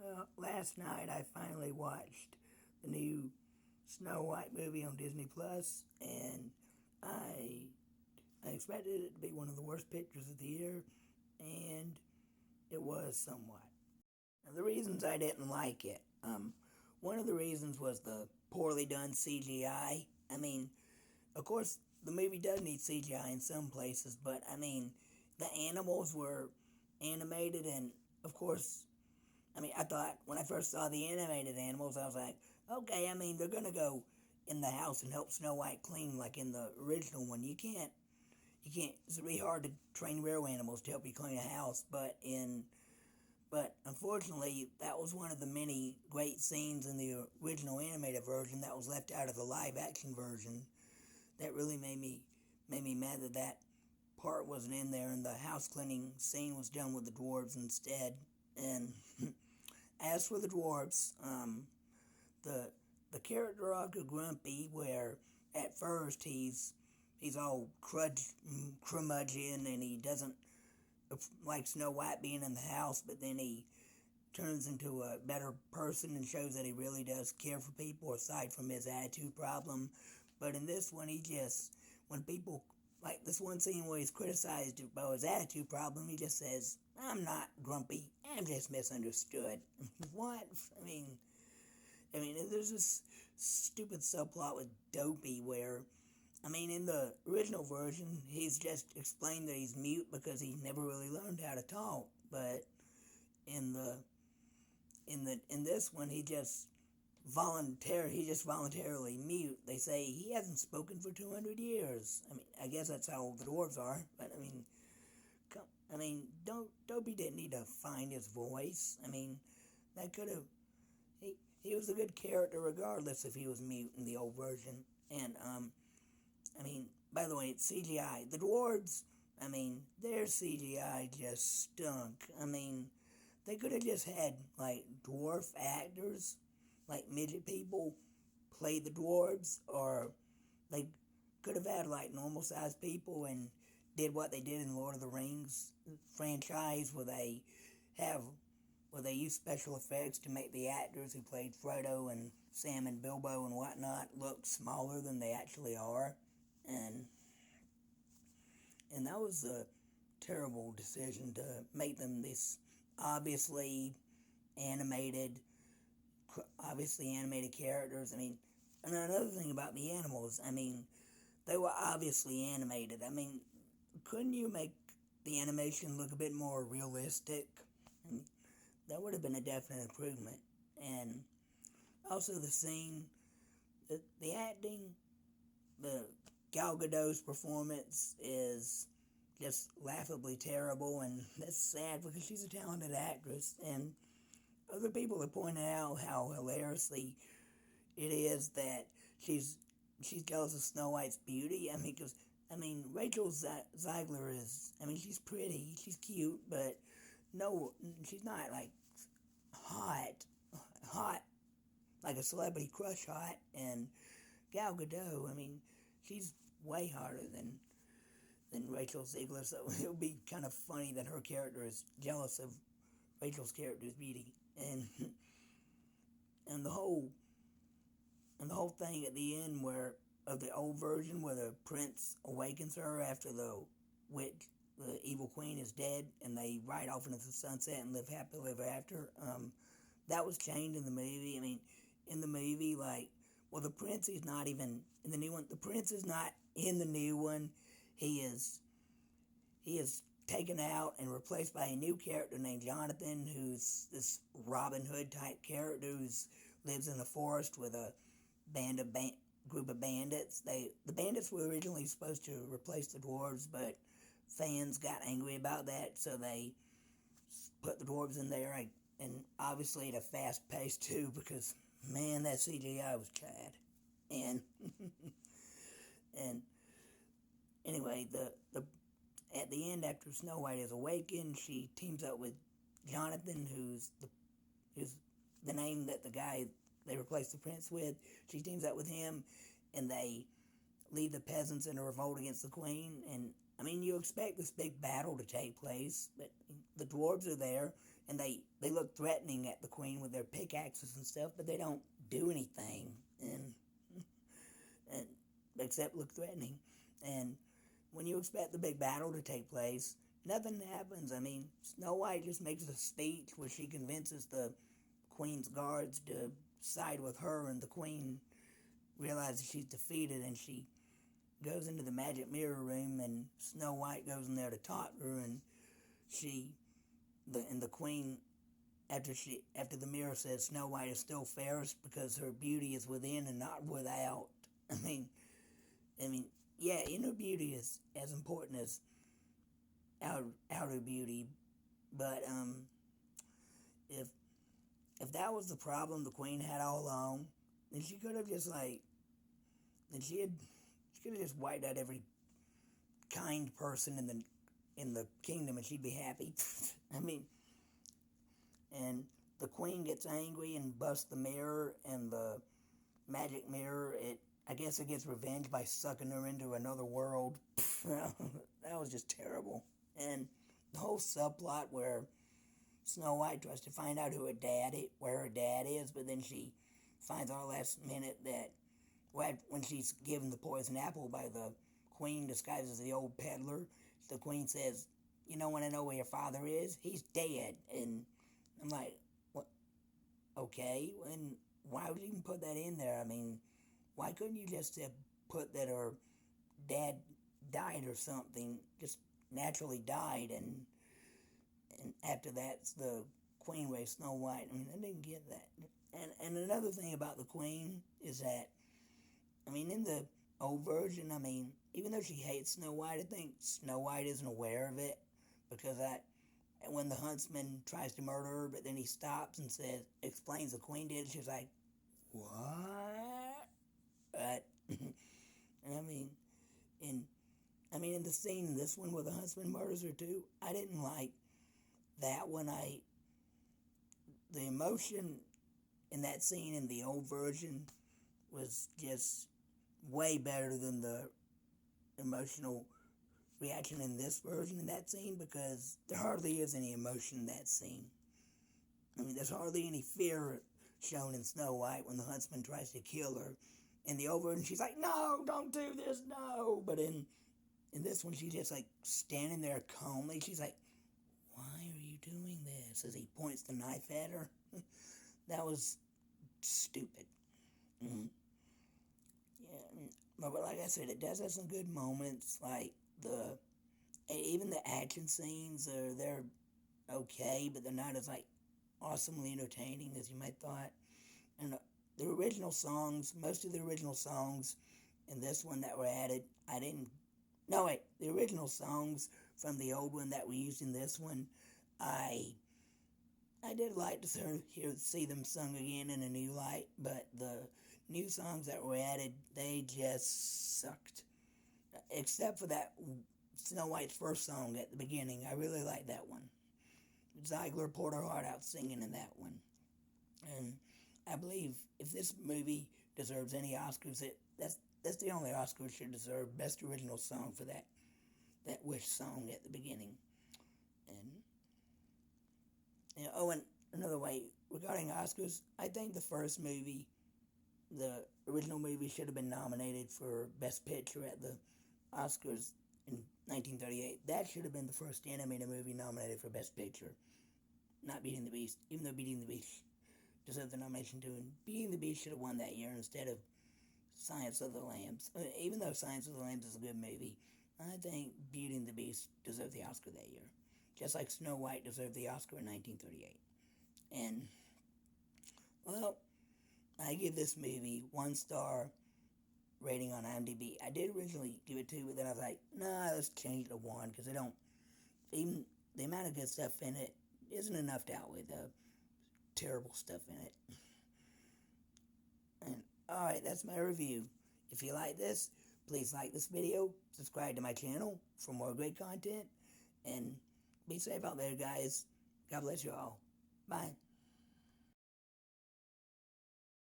Well, last night I finally watched the new Snow White movie on Disney Plus, and I I expected it to be one of the worst pictures of the year, and it was somewhat. Now, the reasons I didn't like it, one of the reasons was the poorly done CGI. Of course, the movie does need CGI in some places, but the animals were animated, and of course, I thought when I first saw the animated animals, I was like, okay, they're gonna go in the house and help Snow White clean like in the original one. You can't. It's really hard to train real animals to help you clean a house, but unfortunately, that was one of the many great scenes in the original animated version that was left out of the live action version. That really made me mad that part wasn't in there, and the house cleaning scene was done with the dwarves instead. And as for the dwarves, the the character arc of Grumpy, where at first he's all curmudgeon and he doesn't like Snow White being in the house, but then he turns into a better person and shows that he really does care for people aside from his attitude problem. But in this one, when people, like this one scene where he's criticized about his attitude problem, he just says, I'm not grumpy, I'm just misunderstood. What? There's this stupid subplot with Dopey where, in the original version, he's just explained that he's mute because he never really learned how to talk. But in the in this one, he just voluntarily mute. They say he hasn't spoken for 200 years. I guess that's how old the dwarves are. But don't Dopey didn't need to find his voice. That could have he was a good character regardless if he was mute in the old version. And by the way, it's CGI. The dwarves, their CGI just stunk. They could have just had like dwarf actors, like midget people, play the dwarves, or they could have had like normal sized people and did what they did in Lord of the Rings franchise, have where they use special effects to make the actors who played Frodo and Sam and Bilbo and whatnot look smaller than they actually are, and that was a terrible decision to make them this obviously animated, obviously animated characters. And another thing about the animals, they were obviously animated. Couldn't you make the animation look a bit more realistic? That would have been a definite improvement. And also the scene, the acting, the Gal Gadot's performance is just laughably terrible, and that's sad because she's a talented actress. And other people have pointed out how hilariously it is that she's jealous of Snow White's beauty. Rachel Ziegler is. She's pretty, she's cute, but no, she's not like hot like a celebrity crush hot. And Gal Gadot, she's way hotter than Rachel Ziegler, so it would be kind of funny that her character is jealous of Rachel's character's beauty. And the whole thing at the end where of the old version where the prince awakens her after the evil queen is dead, and they ride off into the sunset and live happily ever after. That was changed in the movie. In the movie, the prince is not even in the new one. The prince is not in the new one. He is taken out and replaced by a new character named Jonathan, who's this Robin Hood type character who lives in a forest with a group of bandits. The bandits were originally supposed to replace the dwarves, but fans got angry about that, so they put the dwarves in there, and obviously at a fast pace too, because man, that CGI was Chad. And and anyway, the at the end, after Snow White is awakened, she teams up with Jonathan, who's the name that the guy they replaced the prince with. She teams up with him, and they lead the peasants in a revolt against the queen. And you expect this big battle to take place, but the dwarves are there, and they look threatening at the queen with their pickaxes and stuff, but they don't do anything, and except look threatening. And when you expect the big battle to take place, nothing happens. I mean, Snow White just makes a speech where she convinces the queen's guards to side with her, and the queen realizes she's defeated, and she goes into the magic mirror room, and Snow White goes in there to talk to her, and the queen, after the mirror says Snow White is still fairest because her beauty is within and not without. I mean, yeah, inner beauty is as important as outer beauty, but if that was the problem the queen had all along, then she could have just she could have just wiped out every kind person in the kingdom, and she'd be happy. I mean, and the queen gets angry and busts the mirror, and the magic mirror, I guess it gets revenge by sucking her into another world. That was just terrible. And the whole subplot where Snow White tries to find out where her dad is, but then she finds out last minute that when she's given the poison apple by the queen disguised as the old peddler, the queen says, "You don't want to know where your father is? He's dead." And I'm like, what? Okay, and why would you even put that in there? I mean, why couldn't you just have put that her dad died or something, just naturally died, and after that's the queen raised Snow White? I mean, I didn't get that. And another thing about the queen is that, I mean, in the old version, I mean, even though she hates Snow White, I think Snow White isn't aware of it, because when the huntsman tries to murder her, but then he stops and explains the queen did, she's like, what? But, and in the scene in this one where the huntsman murders her too, I didn't like that one. The emotion in that scene in the old version was just way better than the emotional reaction in this version in that scene, because there hardly is any emotion in that scene. I mean, there's hardly any fear shown in Snow White when the huntsman tries to kill her. In the old version, she's like, "No, don't do this, no." But in this one, she's just like standing there calmly. She's like, "Why are you doing this?" as he points the knife at her. That was stupid. Mm-hmm. Yeah, but like I said, it does have some good moments. Like even the action scenes they're okay, but they're not as like awesomely entertaining as you might thought. And the original songs, most of the original songs in this one that were added, the original songs from the old one that we used in this one, I did like to see them sung again in a new light, but the new songs that were added, they just sucked. Except for that Snow White's first song at the beginning. I really liked that one. Ziegler poured her heart out singing in that one. And I believe if this movie deserves any Oscars, that's the only Oscar it should deserve. Best original song for that Wish song at the beginning. And and another way regarding Oscars, I think the first movie, the original movie, should have been nominated for Best Picture at the Oscars in 1938. That should have been the first animated movie nominated for Best Picture. Not Beauty and the Beast, even though Beauty and the Beast deserved the nomination too. And Beauty and the Beast should have won that year instead of Silence of the Lambs. Even though Silence of the Lambs is a good movie, I think Beauty and the Beast deserved the Oscar that year. Just like Snow White deserved the Oscar in 1938. And, well, I give this movie 1-star rating on IMDb. I did originally give it 2, but then I was like, nah, let's change it to 1, because even the amount of good stuff in it isn't enough to outweigh the terrible stuff in it. And, alright, that's my review. If you like this, please like this video, subscribe to my channel for more great content, and be safe out there, guys. God bless you all. Bye.